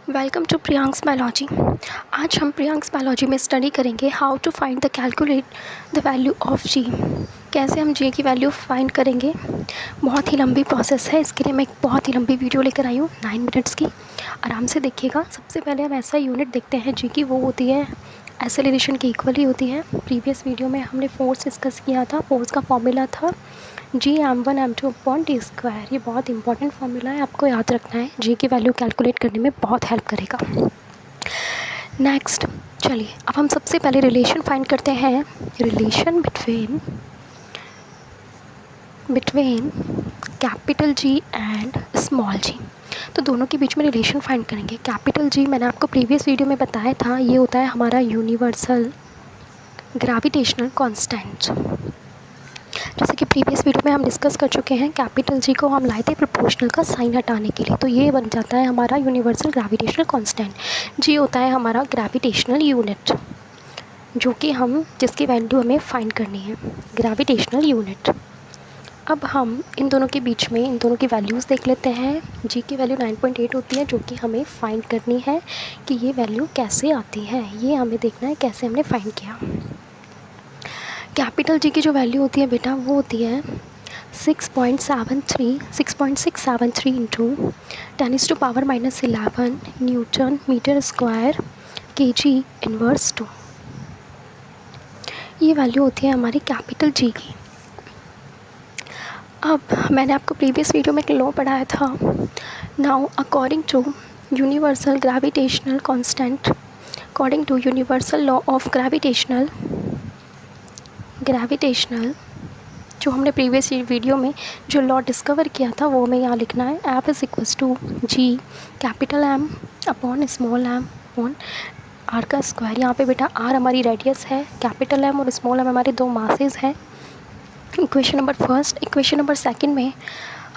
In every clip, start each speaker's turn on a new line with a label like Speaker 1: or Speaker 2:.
Speaker 1: Welcome to प्रियांक्स biology. आज हम Priyanka's biology में स्टडी करेंगे how to find the calculate the value of G. कैसे हम जी की वैल्यू फाइंड करेंगे। बहुत ही लंबी प्रोसेस है, इसके लिए मैं एक बहुत ही लंबी वीडियो लेकर आई हूँ 9 मिनट्स की। आराम से देखिएगा। सबसे पहले हम ऐसा यूनिट देखते हैं जी की, वो होती है एक्सेलरेशन की इक्वली होती है। प्रीवियस वीडियो में हमने फोर्स डिस्कस किया था। फोर्स का फॉर्मूला था G m1m2/d²। ये बहुत इंपॉर्टेंट फार्मूला है, आपको याद रखना है। जी की वैल्यू कैलकुलेट करने में बहुत हेल्प करेगा। नेक्स्ट, चलिए अब हम सबसे पहले रिलेशन फाइंड करते हैं। Relation between capital G and small G. तो दोनों के बीच में रिलेशन फाइंड करेंगे। कैपिटल जी मैंने आपको प्रीवियस वीडियो में बताया था, ये होता है हमारा यूनिवर्सल ग्रेविटेशनल कांस्टेंट। जैसे कि प्रीवियस वीडियो में हम डिस्कस कर चुके हैं, कैपिटल जी को हम लाए थे प्रोपोर्शनल का साइन हटाने के लिए, तो ये बन जाता है हमारा यूनिवर्सल ग्रेविटेशनल कांस्टेंट। जी होता है हमारा ग्रेविटेशनल यूनिट, जो कि हम जिसकी वैल्यू हमें फाइंड करनी है, ग्रेविटेशनल यूनिट। अब हम इन दोनों के बीच में इन दोनों की वैल्यूज़ देख लेते हैं। जी की वैल्यू 9.8 होती है, जो कि हमें फाइंड करनी है कि ये वैल्यू कैसे आती है। ये हमें देखना है कैसे हमने फाइंड किया। कैपिटल जी की जो वैल्यू होती है बेटा, वो होती है 6.673 into 10⁻⁻11 newton meter square kg inverse 2। ये वैल्यू होती है हमारी कैपिटल जी की। अब मैंने आपको प्रीवियस वीडियो में एक लॉ पढ़ाया था। Now according to universal gravitational constant, according to universal law of gravitational जो हमने प्रीवियस वीडियो में जो लॉ डिस्कवर किया था, वो हमें यहाँ लिखना है। F is equals to G capital M upon small m upon r का स्क्वायर। यहाँ पे बेटा आर हमारी रेडियस है, कैपिटल एम और स्मॉल एम हमारे दो मासेस हैं। Equation number first. Equation number second में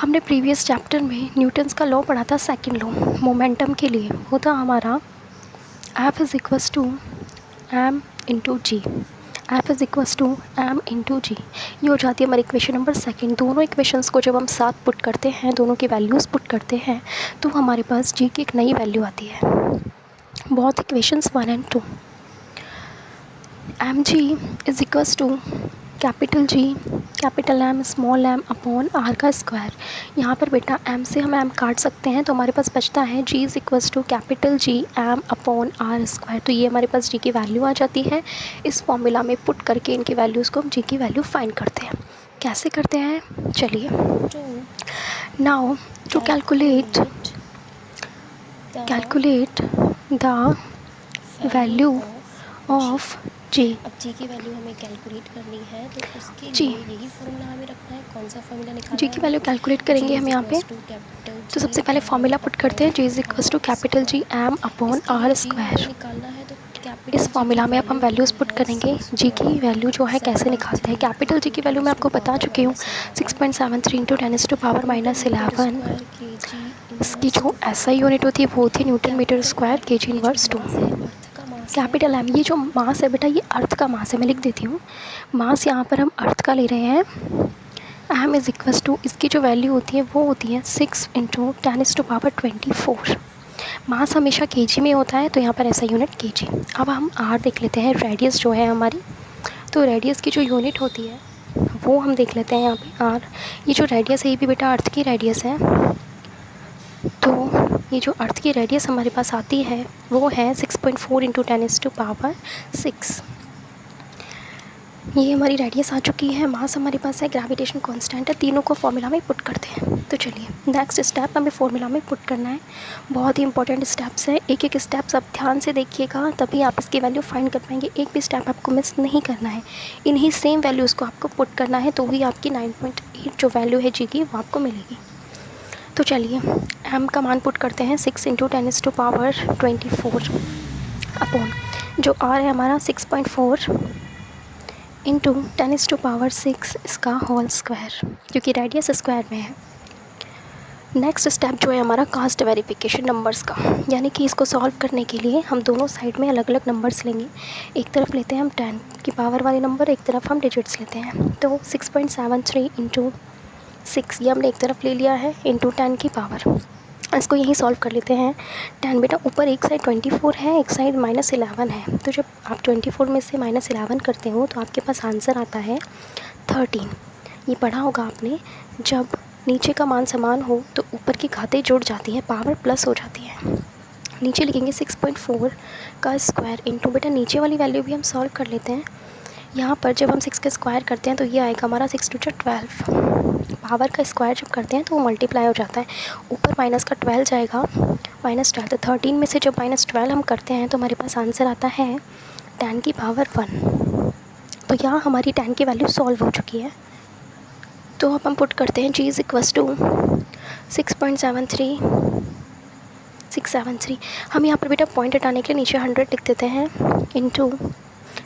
Speaker 1: हमने प्रीवियस चैप्टर में न्यूटन्स का लॉ पढ़ा था, सेकंड लॉ मोमेंटम के लिए, वो था हमारा F is equals to M into G. F is equals to M into G. ये हो जाती है हमारी इक्वेशन नंबर सेकंड। दोनों इक्वेशंस को जब हम साथ पुट करते हैं, दोनों की वैल्यूज़ पुट करते हैं, तो हमारे पास जी की एक नई वैल्यू आती है। बहुत equations 1 and 2। M g is equals to capital G capital M small m upon r का स्क्वायर। यहाँ पर बेटा एम से हम एम काट सकते हैं, तो हमारे पास बचता है G is equals to capital G M upon R square. तो ये हमारे पास जी की वैल्यू आ जाती है। इस फॉर्मूला में पुट करके इनकी वैल्यूज़ को हम जी की वैल्यू फाइंड करते हैं। कैसे करते हैं, चलिए। Now to calculate the value of G.
Speaker 2: अब जी की वैल्यू हमें कैलकुलेट करनी है, तो उसके
Speaker 1: जी।
Speaker 2: लिए यही फॉर्मूला हमें रखना है। कौन सा फॉर्मूला निकालना है?
Speaker 1: जी की वैल्यू कैलकुलेट करेंगे हम यहाँ पे। तो सबसे पहले फॉर्मूला पुट करते हैं, G is equals to capital G M upon R square.
Speaker 2: निकालना है तो
Speaker 1: इस फॉर्मूला में अब हम वैल्यूज़ पुट करेंगे। जी की वैल्यू जो है कैसे निकालते हैं। कैपिटल जी की वैल्यू मैं आपको बता चुकी हूँ, 6.73 इंटू 10⁻⁻11। इसकी जो एसआई यूनिट होती है वो होती है newton meter square kg inverse 2। Capital M, ये जो मास है बेटा, ये अर्थ का मास है। मैं लिख देती हूँ, मास यहाँ पर हम अर्थ का ले रहे हैं। एम इज़ इक्वल्स टू, इसकी जो वैल्यू होती है वो होती है 6 इंटू 10⁻24। मास हमेशा केजी में होता है, तो यहाँ पर ऐसा यूनिट केजी। अब हम आर देख लेते हैं, रेडियस जो है हमारी। तो रेडियस की जो यूनिट होती है वो हम देख लेते हैं यहाँ पे आर। ये जो रेडियस है ये भी बेटा अर्थ की रेडियस है। तो ये जो अर्थ की रेडियस हमारे पास आती है वो है 6.4 इंटू 10⁻6। ये हमारी रेडियस आ चुकी है। मास हमारे पास है, ग्रेविटेशन कांस्टेंट है। तीनों को फॉर्मूला में पुट करते हैं। तो चलिए नेक्स्ट स्टेप हमें फॉर्मूला में पुट करना है। बहुत ही इंपॉर्टेंट स्टेप्स है, एक एक स्टेप्स आप ध्यान से देखिएगा, तभी आप इसकी वैल्यू फाइंड कर पाएंगे। एक भी स्टेप आपको मिस नहीं करना है, इन्हीं सेम वैल्यूज़ को आपको पुट करना है, तो ही आपकी 9.8 जो वैल्यू है जी की वो आपको मिलेगी। तो चलिए एम का मान पुट करते हैं, 6 इंटू 10⁻24 अपॉन जो आर है हमारा 6.4 इंटू 10⁻6 इसका होल स्क्वायर, क्योंकि रेडियस स्क्वायर में है। नेक्स्ट स्टेप जो है हमारा कास्ट वेरिफिकेशन नंबर्स का, यानी कि इसको सॉल्व करने के लिए हम दोनों साइड में अलग अलग नंबर्स लेंगे। एक तरफ लेते हैं हम 10 की पावर वाले नंबर, एक तरफ हम डिजिट्स लेते हैं। तो 6.73 इंटू 6 ये हमने एक तरफ ले लिया है, इंटू 10 की पावर इसको यहीं सॉल्व कर लेते हैं। tan बेटा ऊपर एक साइड 24 है, एक साइड -11 है, तो जब आप 24 में से -11 करते हो तो आपके पास आंसर आता है 13। ये पढ़ा होगा आपने, जब नीचे का मान समान हो तो ऊपर की घातें जुड़ जाती हैं, पावर प्लस हो जाती है। नीचे लिखेंगे 6.4 का स्क्वायर इंटू, बेटा नीचे वाली वैल्यू भी हम सॉल्व कर लेते हैं। यहाँ पर जब हम 6 का स्क्वायर करते हैं तो ये आएगा हमारा 6 टू 12। पावर का स्क्वायर जब करते हैं तो वो मल्टीप्लाई हो जाता है, ऊपर माइनस का 12 जाएगा, -12। तो 13 में से जब -12 हम करते हैं तो हमारे पास आंसर आता है tan की पावर 1। तो यहाँ हमारी tan की वैल्यू सॉल्व हो चुकी है। तो अब हम पुट करते हैं g इज़ इक्वस टू 6.73 हम यहाँ पर बेटा पॉइंट हटाने के लिए नीचे 100 लिख देते हैं, इंटू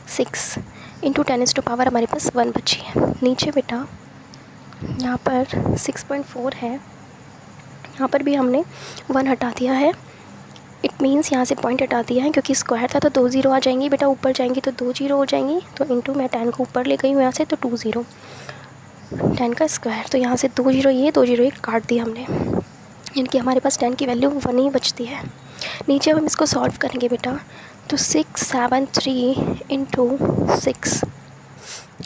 Speaker 1: 6 इंटू 10⁻⁴ हमारे पास 1 बची है। नीचे बेटा यहाँ पर 6.4 है, यहाँ पर भी हमने 1 हटा दिया है। इट मीन्स यहाँ से पॉइंट हटा दिया है, क्योंकि स्क्वायर था तो 2 0 आ जाएंगी बेटा, ऊपर जाएंगी तो 2 0 हो जाएंगी। तो इंटू मैं 10 को ऊपर ले गई हूँ यहाँ से, तो 2 0 10 का स्क्वायर। तो यहाँ से 2 0 ये 2 0 काट दिया हमने, इनकी हमारे पास 10 की वैल्यू 1 ही बचती है। नीचे हम इसको सॉल्व करेंगे बेटा, तो 673 इंटू 6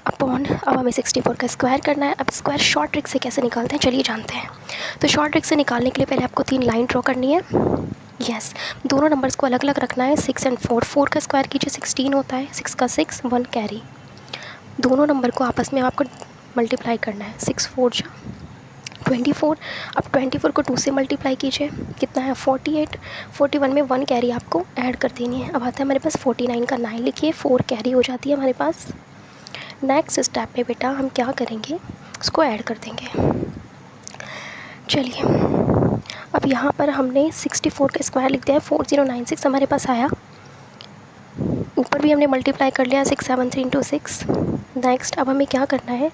Speaker 1: अपॉन, अब हमें 64 का स्क्वायर करना है। अब स्क्वायर शॉर्ट ट्रिक से कैसे निकालते हैं चलिए जानते हैं। तो शॉर्ट ट्रिक से निकालने के लिए पहले आपको 3 लाइन ड्रॉ करनी है। यस, दोनों नंबर्स को अलग अलग रखना है, 6 और 4। 4 का स्क्वायर कीजिए 16 होता है, 6 का 6 1 कैरी। दोनों नंबर को आपस में आपको मल्टीप्लाई करना है, 6 4 जा 24। अब 24 को 2 से मल्टीप्लाई कीजिए, कितना है 48। 41 में 1 कैरी आपको ऐड कर देनी है। अब आता है हमारे पास 49 का 9 लिखिए, 4 कैरी हो जाती है हमारे पास। नेक्स्ट स्टेप पे बेटा हम क्या करेंगे, उसको ऐड कर देंगे। चलिए अब यहाँ पर हमने 64 का स्क्वायर लिख दिया है, 4096 हमारे पास आया। ऊपर भी हमने मल्टीप्लाई कर लिया 673 इंटू 6। नेक्स्ट अब हमें क्या करना है,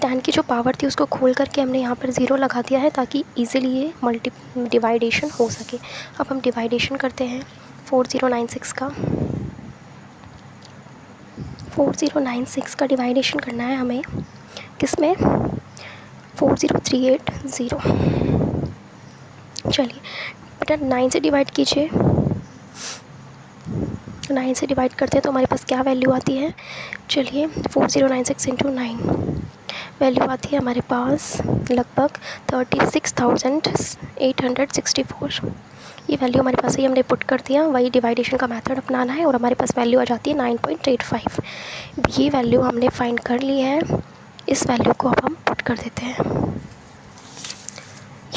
Speaker 1: tan की जो पावर थी उसको खोल करके हमने यहाँ पर 0 लगा दिया है, ताकि इजीली ये डिवाइडेशन हो सके। अब हम डिवाइडेशन करते हैं 4096 का। 4096 का डिवाइडेशन करना है हमें, किसमें 40380। चलिए बेटा 9 से डिवाइड कीजिए, 9 से डिवाइड करते हैं तो हमारे पास क्या वैल्यू आती है। चलिए 4096 इंटू 9 वैल्यू आती है हमारे पास लगभग 36,864। ये वैल्यू हमारे पास ही हमने पुट कर दिया, वही डिवाइडेशन का मेथड अपनाना है और हमारे पास वैल्यू आ जाती है 9.85। ये वैल्यू हमने फाइंड कर ली है, इस वैल्यू को अब हम पुट कर देते हैं।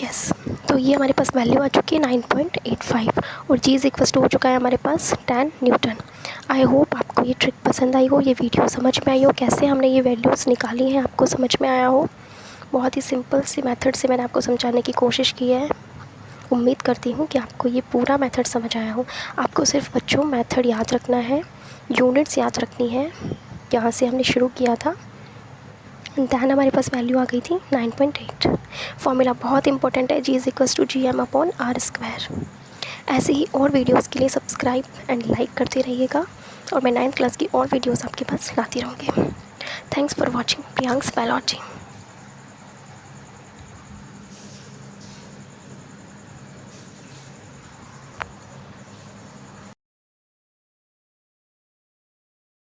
Speaker 1: यस, तो ये हमारे पास वैल्यू आ चुकी है 9.85 और जी इज़ इक्वल टू हो चुका है हमारे पास 10 न्यूटन। आई होप आपको ये ट्रिक पसंद आई हो, ये वीडियो समझ में आई हो, कैसे हमने ये वैल्यूज़ निकाली हैं आपको समझ में आया हो। बहुत ही सिंपल सी मेथड से मैंने आपको समझाने की कोशिश की है। उम्मीद करती हूँ कि आपको ये पूरा मेथड समझ आया हो। आपको सिर्फ बच्चों मेथड याद रखना है, यूनिट्स याद रखनी है, यहाँ से हमने शुरू किया था। दैन हमारे पास वैल्यू आ गई थी 9.8। फॉर्मूला बहुत इंपॉर्टेंट है, G is equals to GM/R²। ऐसे ही और वीडियोस के लिए सब्सक्राइब एंड लाइक करते रहिएगा और मैं 9th क्लास की और वीडियोस आपके पास लाती रहूँगी। Thanks for watching. Priyanka's biology.